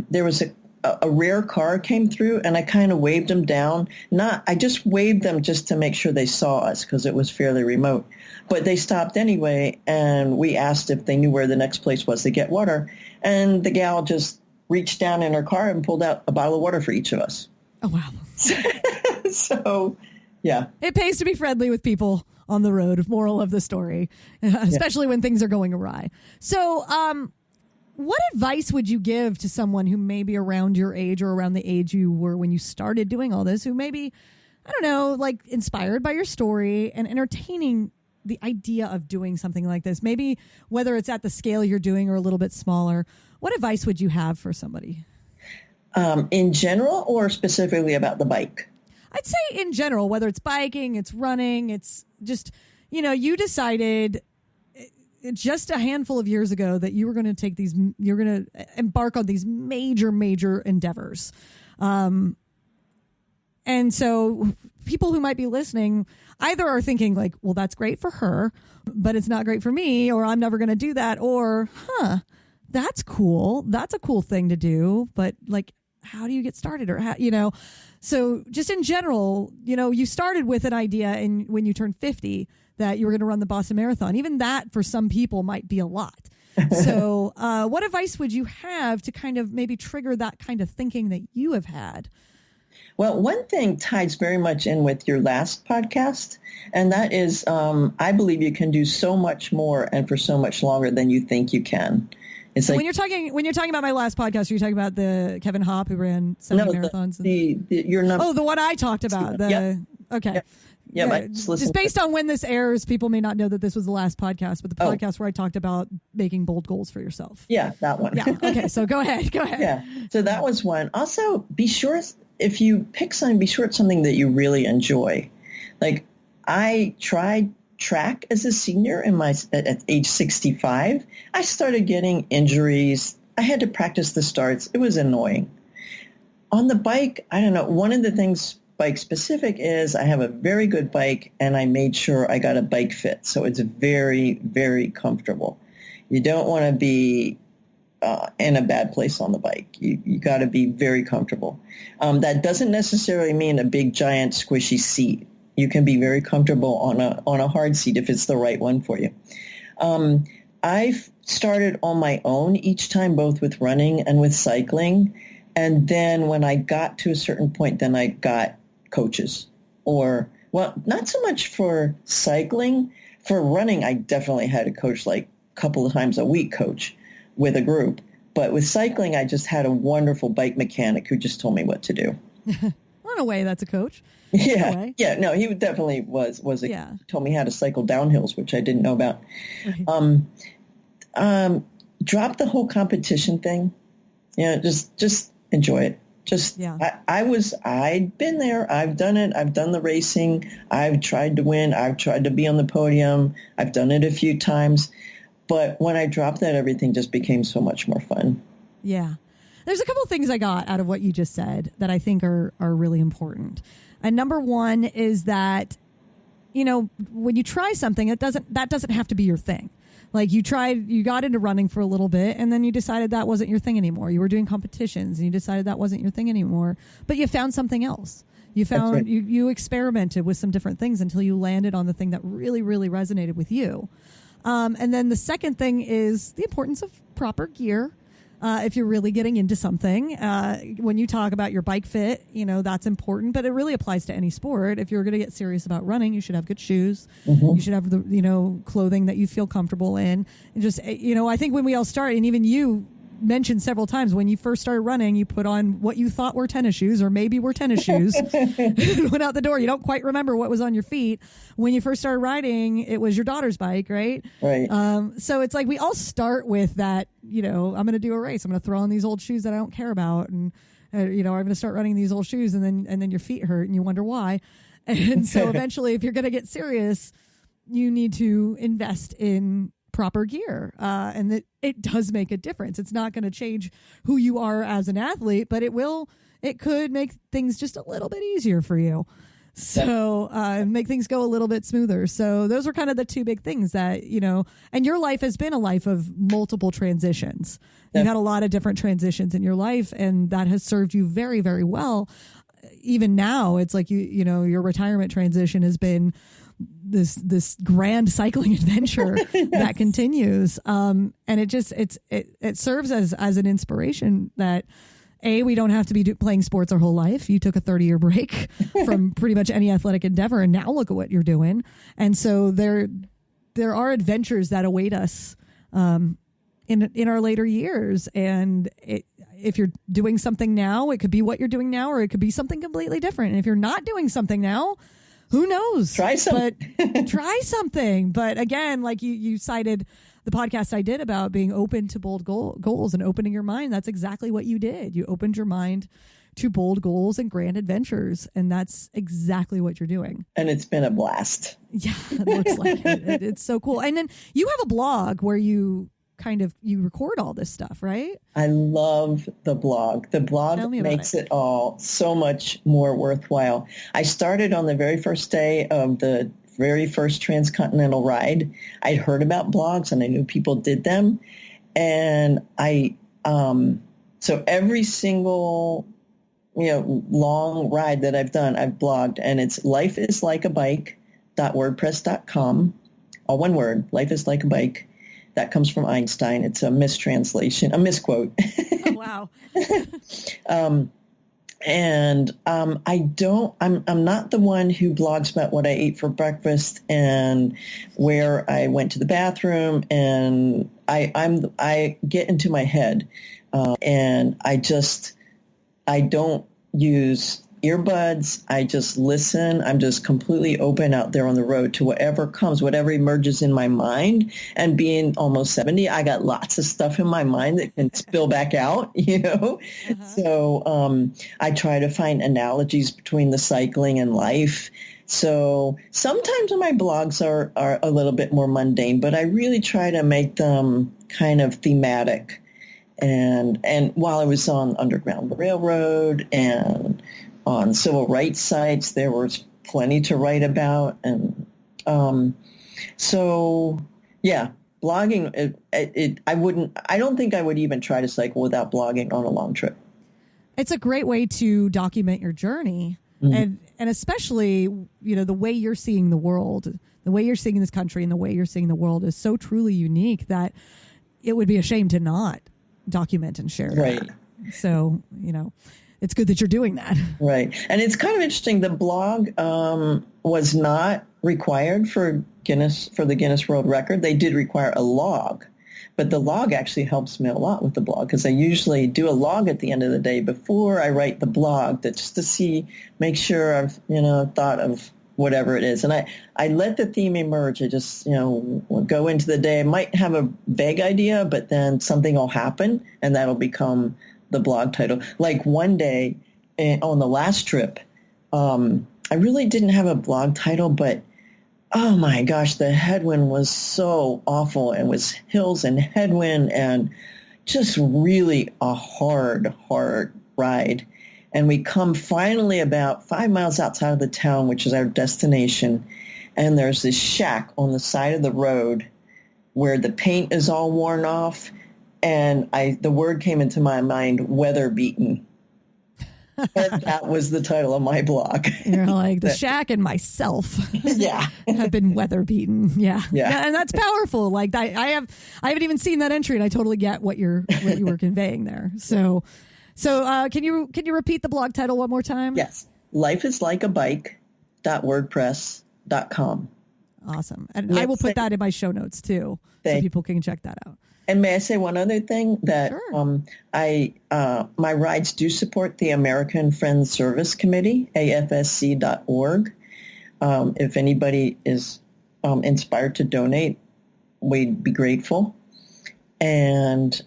there was a rare car came through, and I kind of waved them down. I just waved them just to make sure they saw us because it was fairly remote. But they stopped anyway, and we asked if they knew where the next place was to get water. And the gal just reached down in her car and pulled out a bottle of water for each of us. Oh, wow. So, yeah. It pays to be friendly with people on the road, moral of the story, especially when things are going awry. So, what advice would you give to someone who may be around your age or around the age you were when you started doing all this, who may be, I don't know, like inspired by your story and entertaining the idea of doing something like this? Maybe whether it's at the scale you're doing or a little bit smaller, what advice would you have for somebody? In general or specifically about the bike? I'd say in general, whether it's biking, it's running, it's just, you decided just a handful of years ago that you were going to you're going to embark on these major, major endeavors. And so people who might be listening either are thinking like, well, that's great for her, but it's not great for me, or I'm never going to do that. Or, that's cool. That's a cool thing to do. But like, how do you get started? Or, so just in general, you started with an idea when you turned 50 that you were going to run the Boston Marathon. Even that for some people might be a lot. So what advice would you have to kind of maybe trigger that kind of thinking that you have had? Well, one thing ties very much in with your last podcast, and that is I believe you can do so much more and for so much longer than you think you can. It's like, when you're talking about my last podcast, are you talking about the Kevin Hopp who ran 70 marathons? The one I talked about. Okay. Yeah, just based on when this airs, people may not know that this was the last podcast, but the podcast where I talked about making bold goals for yourself. Yeah, that one. Yeah. Okay. So go ahead. Yeah. So that was one. Also, be sure if you pick something, be sure it's something that you really enjoy. Like I tried track as a senior at age 65. I started getting injuries. I had to practice the starts. It was annoying. On the bike, I don't know. One of the things bike specific is I have a very good bike, and I made sure I got a bike fit. So it's very, very comfortable. You don't want to be in a bad place on the bike. You got to be very comfortable. That doesn't necessarily mean a big, giant, squishy seat. You can be very comfortable on a hard seat if it's the right one for you. I've started on my own each time, both with running and with cycling. And then when I got to a certain point, then I got coaches. Not so much for cycling. For running, I definitely had a coach, like a couple of times a week coach with a group. But with cycling, I just had a wonderful bike mechanic who just told me what to do. Well, in a way, that's a coach. Yeah. Yeah. No, he definitely was told me how to cycle downhills, which I didn't know about. Right. Drop the whole competition thing. Just enjoy it. I'd been there. I've done it. I've done the racing. I've tried to win. I've tried to be on the podium. I've done it a few times. But when I dropped that, everything just became so much more fun. Yeah. There's a couple of things I got out of what you just said that I think are really important. And number one is that, when you try something, that doesn't have to be your thing. Like you got into running for a little bit and then you decided that wasn't your thing anymore. You were doing competitions and you decided that wasn't your thing anymore, but you found something else. You found, right. you experimented with some different things until you landed on the thing that really, really resonated with you. And then the second thing is the importance of proper gear. if you're really getting into something. When you talk about your bike fit, that's important, but it really applies to any sport. If you're going to get serious about running, you should have good shoes. Mm-hmm. You should have the, clothing that you feel comfortable in. And just, I think when we all start, and even you mentioned several times, when you first started running, you put on what you thought were tennis shoes, or maybe were tennis shoes, went out the door. You don't quite remember what was on your feet. When you first started riding, it was your daughter's bike, right? Right. So it's like we all start with that, I'm going to do a race. I'm going to throw on these old shoes that I don't care about. And, I'm going to start running these old shoes, and then your feet hurt and you wonder why. And so eventually, if you're going to get serious, you need to invest in proper gear, and it does make a difference. It's not going to change who you are as an athlete, but it could make things just a little bit easier for you. So make things go a little bit smoother. So those are kind of the two big things that, and your life has been a life of multiple transitions. You've had a lot of different transitions in your life, and that has served you very, very well. Even now, it's like, your retirement transition has been this grand cycling adventure that continues. And it serves as an inspiration that we don't have to be playing sports our whole life. You took a 30-year break from pretty much any athletic endeavor, and now look at what you're doing. And so there are adventures that await us in our later years. And if you're doing something now, it could be what you're doing now, or it could be something completely different. And if you're not doing something now, who knows? Try something. But again, like you cited the podcast I did about being open to bold goals and opening your mind. That's exactly what you did. You opened your mind to bold goals and grand adventures. And that's exactly what you're doing. And it's been a blast. Yeah, it looks like it. It's so cool. And then you have a blog where you record all this stuff, right? I love the blog. The blog makes it all so much more worthwhile. I started on the very first day of the very first transcontinental ride. I'd heard about blogs and I knew people did them. And so every single, long ride that I've done, I've blogged, and it's lifeislikeabike.wordpress.com. All one word, life is like a bike. That comes from Einstein. It's a mistranslation, a misquote. Oh, wow. I'm not the one who blogs about what I ate for breakfast and where I went to the bathroom, and I get into my head, and I don't use earbuds. I just listen. I'm just completely open out there on the road to whatever comes, whatever emerges in my mind. And being almost 70, I got lots of stuff in my mind that can spill back out, Uh-huh. So I try to find analogies between the cycling and life. So sometimes my blogs are a little bit more mundane, but I really try to make them kind of thematic. And while I was on Underground Railroad and on civil rights sites, there was plenty to write about. And blogging, I don't think I would even try to cycle without blogging on a long trip. It's a great way to document your journey. Mm-hmm. And especially, the way you're seeing the world, the way you're seeing this country and the way you're seeing the world is so truly unique that it would be a shame to not document and share right. that. So, it's good that you're doing that. Right. And it's kind of interesting. The blog was not required for the Guinness World Record. They did require a log, but the log actually helps me a lot with the blog, because I usually do a log at the end of the day before I write the blog, just to make sure I've, thought of whatever it is. And I let the theme emerge. I just, go into the day. I might have a vague idea, but then something will happen and that'll become the blog title. Like one day on the last trip, I really didn't have a blog title, but oh my gosh, the headwind was so awful. It was hills and headwind and just really a hard ride. And we come finally about 5 miles outside of the town, which is our destination. And there's this shack on the side of the road where the paint is all worn off. And the word came into my mind, weather beaten. And that was the title of my blog. You're like, the shack and myself Yeah. have been weather beaten. Yeah. Yeah. And that's powerful. Like I haven't even seen that entry, and I totally get what you were conveying there. So can you repeat the blog title one more time? Yes. lifeislikeabike.wordpress.com. Awesome. And I will put that in my show notes too, so people can check that out. And may I say one other thing, that Sure. My rides do support the American Friends Service Committee, afsc.org. If anybody is inspired to donate, we'd be grateful. And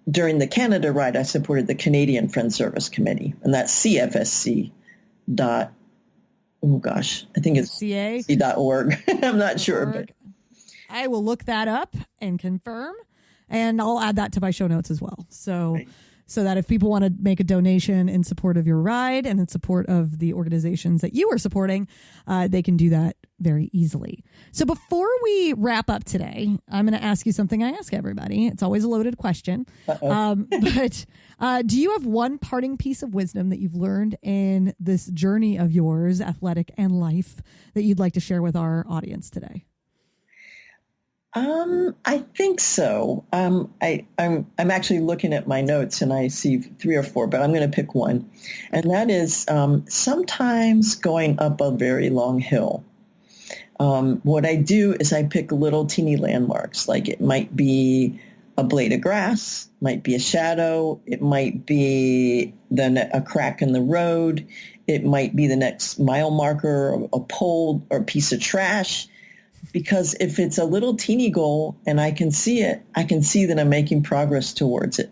during the Canada ride, I supported the Canadian Friends Service Committee, and that's cfsc. I think it's ca.org. I'm not sure. But I will look that up and confirm, and I'll add that to my show notes as well. So that if people want to make a donation in support of your ride and in support of the organizations that you are supporting, they can do that very easily. So before we wrap up today, I'm going to ask you something I ask everybody. It's always a loaded question. But do you have one parting piece of wisdom that you've learned in this journey of yours, athletic and life, that you'd like to share with our audience today? I think so. I'm actually looking at my notes and I see 3 or 4, but I'm going to pick one. And that is sometimes going up a very long hill. What I do is I pick little teeny landmarks, like it might be a blade of grass, might be a shadow, it might be a crack in the road, it might be the next mile marker, a pole, or a piece of trash. Because if it's a little teeny goal and I can see it, I can see that I'm making progress towards it.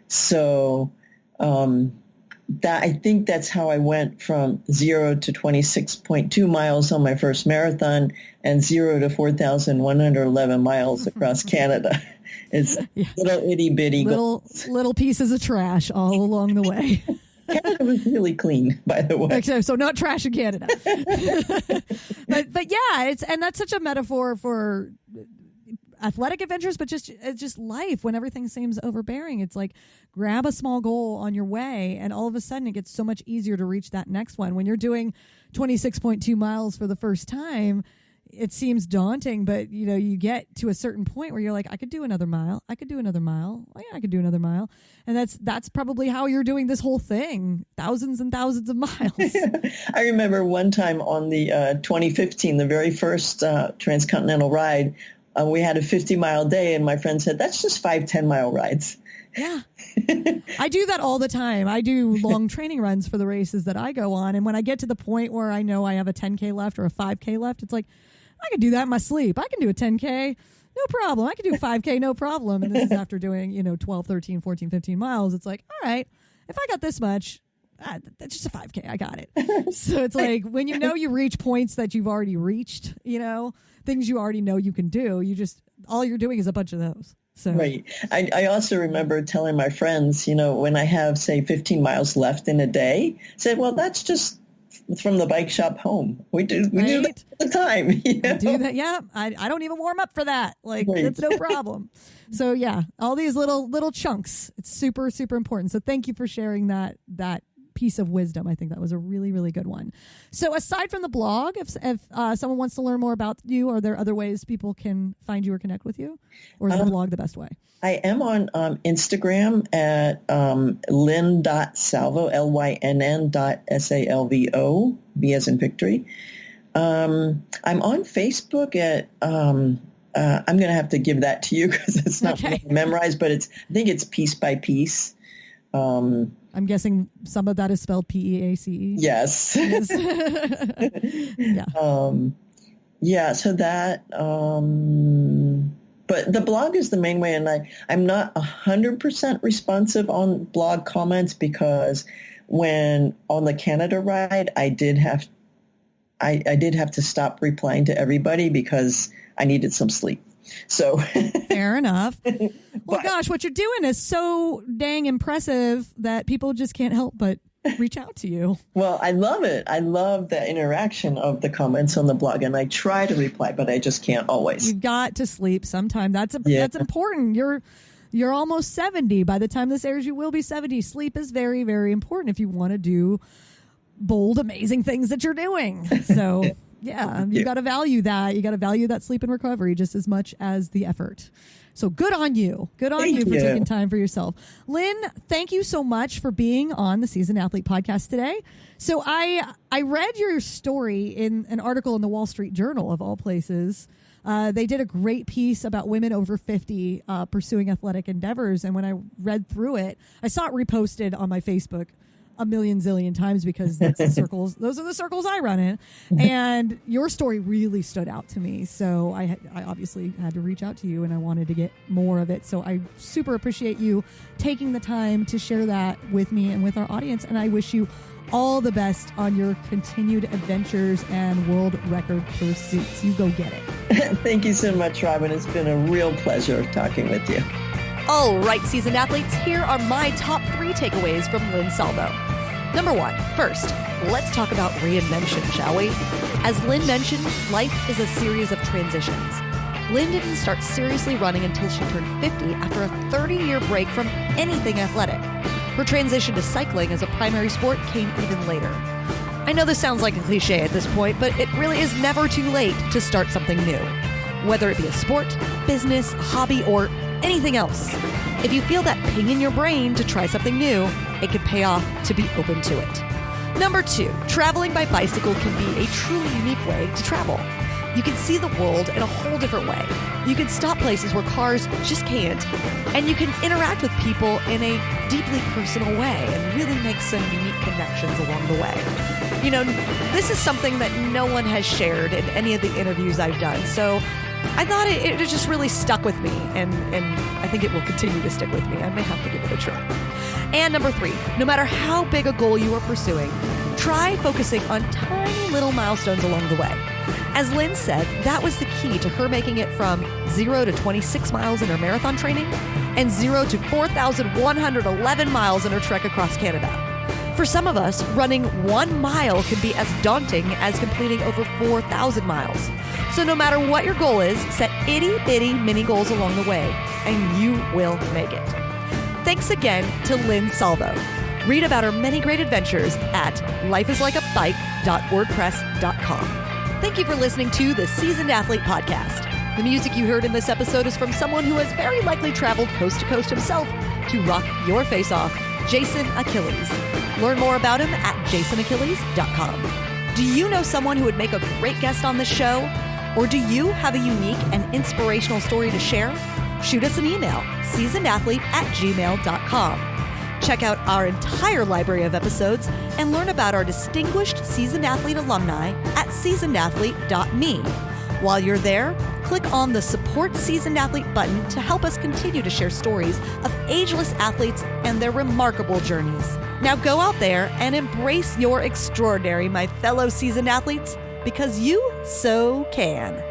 So I think that's how I went from 0 to 26.2 miles on my first marathon and 0 to 4,111 miles across Canada. It's little itty bitty little pieces of trash all along the way. Canada was really clean, by the way. Okay, so not trash in Canada. but yeah, and that's such a metaphor for athletic adventures, but just life. When everything seems overbearing, it's like grab a small goal on your way, and all of a sudden it gets so much easier to reach that next one. When you're doing 26.2 miles for the first time, it seems daunting, but you get to a certain point where you're like, I could do another mile. I could do another mile. Oh yeah, I could do another mile. And that's probably how you're doing this whole thing. Thousands and thousands of miles. I remember one time on the 2015, the very first transcontinental ride, we had a 50-mile day, and my friend said, that's just 5 10-mile rides. Yeah. I do that all the time. I do long training runs for the races that I go on. And when I get to the point where I know I have a 10K left or a 5K left, it's like, I could do that in my sleep. I can do a 10K, no problem. I can do 5K, no problem. And this is after doing, 12, 13, 14, 15 miles. It's like, all right, if I got this much, that's just a 5K. I got it. So it's like when you reach points that you've already reached, things you already know you can do, all you're doing is a bunch of those. So. Right. I also remember telling my friends, when I have, say, 15 miles left in a day, said, well, that's just from the bike shop home. We do that all the time. Do that. Yeah. I don't even warm up for that. Like, That's no problem. So yeah, all these little chunks. It's super, super important. So thank you for sharing that piece of wisdom. I think that was a really, really good one. So aside from the blog, if someone wants to learn more about you, are there other ways people can find you or connect with you? Or is the blog the best way? I am on Instagram at Lynn.Salvo, LYNN.SALVO, V as in victory. I'm on Facebook at, I'm going to have to give that to you because it's not memorized, but I think it's piece by piece. I'm guessing some of that is spelled PEACE. Yes. Yeah. So that, but the blog is the main way, and I'm not 100% responsive on blog comments because when on the Canada ride, I did have to stop replying to everybody because I needed some sleep. So fair enough. Well, gosh, what you're doing is so dang impressive that people just can't help but reach out to you. Well, I love it. I love the interaction of the comments on the blog, and I try to reply, but I just can't always. You've got to sleep sometime. That's important. You're you're almost 70. By the time this airs, you will be 70. Sleep is very, very important if you want to do bold, amazing things that you're doing. So yeah, you got to value that. You got to value that sleep and recovery just as much as the effort. So good on you. Good on you for taking time for yourself. Lynn, thank you so much for being on the Seasoned Athlete podcast today. So I read your story in an article in the Wall Street Journal, of all places. They did a great piece about women over 50 pursuing athletic endeavors. And when I read through it, I saw it reposted on my Facebook a million zillion times because that's the circles. Those are the circles I run in. And your story really stood out to me. So I obviously had to reach out to you, and I wanted to get more of it. So I super appreciate you taking the time to share that with me and with our audience. And I wish you all the best on your continued adventures and world record pursuits. You go get it. Thank you so much, Robin. It's been a real pleasure talking with you. All right, seasoned athletes, here are my top 3 takeaways from Lynn Salvo. Number 1, first, let's talk about reinvention, shall we? As Lynn mentioned, life is a series of transitions. Lynn didn't start seriously running until she turned 50 after a 30-year break from anything athletic. Her transition to cycling as a primary sport came even later. I know this sounds like a cliche at this point, but it really is never too late to start something new. Whether it be a sport, business, hobby, or anything else. If you feel that ping in your brain to try something new, it can pay off to be open to it. Number 2, traveling by bicycle can be a truly unique way to travel. You can see the world in a whole different way. You can stop places where cars just can't, and you can interact with people in a deeply personal way and really make some unique connections along the way. You know, this is something that no one has shared in any of the interviews I've done, so I thought it just really stuck with me, and I think it will continue to stick with me. I may have to give it a try. And number 3, no matter how big a goal you are pursuing, try focusing on tiny little milestones along the way. As Lynn said, that was the key to her making it from 0 to 26 miles in her marathon training and 0 to 4,111 miles in her trek across Canada. For some of us, running 1 mile can be as daunting as completing over 4,000 miles. So no matter what your goal is, set itty-bitty mini goals along the way, and you will make it. Thanks again to Lynn Salvo. Read about her many great adventures at lifeislikeabike.wordpress.com. Thank you for listening to the Seasoned Athlete Podcast. The music you heard in this episode is from someone who has very likely traveled coast to coast himself to rock your face off, Jason Achilles. Learn more about him at jasonachilles.com. Do you know someone who would make a great guest on this show? Or do you have a unique and inspirational story to share? Shoot us an email, seasonedathlete@gmail.com. Check out our entire library of episodes and learn about our distinguished Seasoned Athlete alumni at seasonedathlete.me. While you're there, click on the Support Seasoned Athlete button to help us continue to share stories of ageless athletes and their remarkable journeys. Now go out there and embrace your extraordinary, my fellow seasoned athletes, because you so can.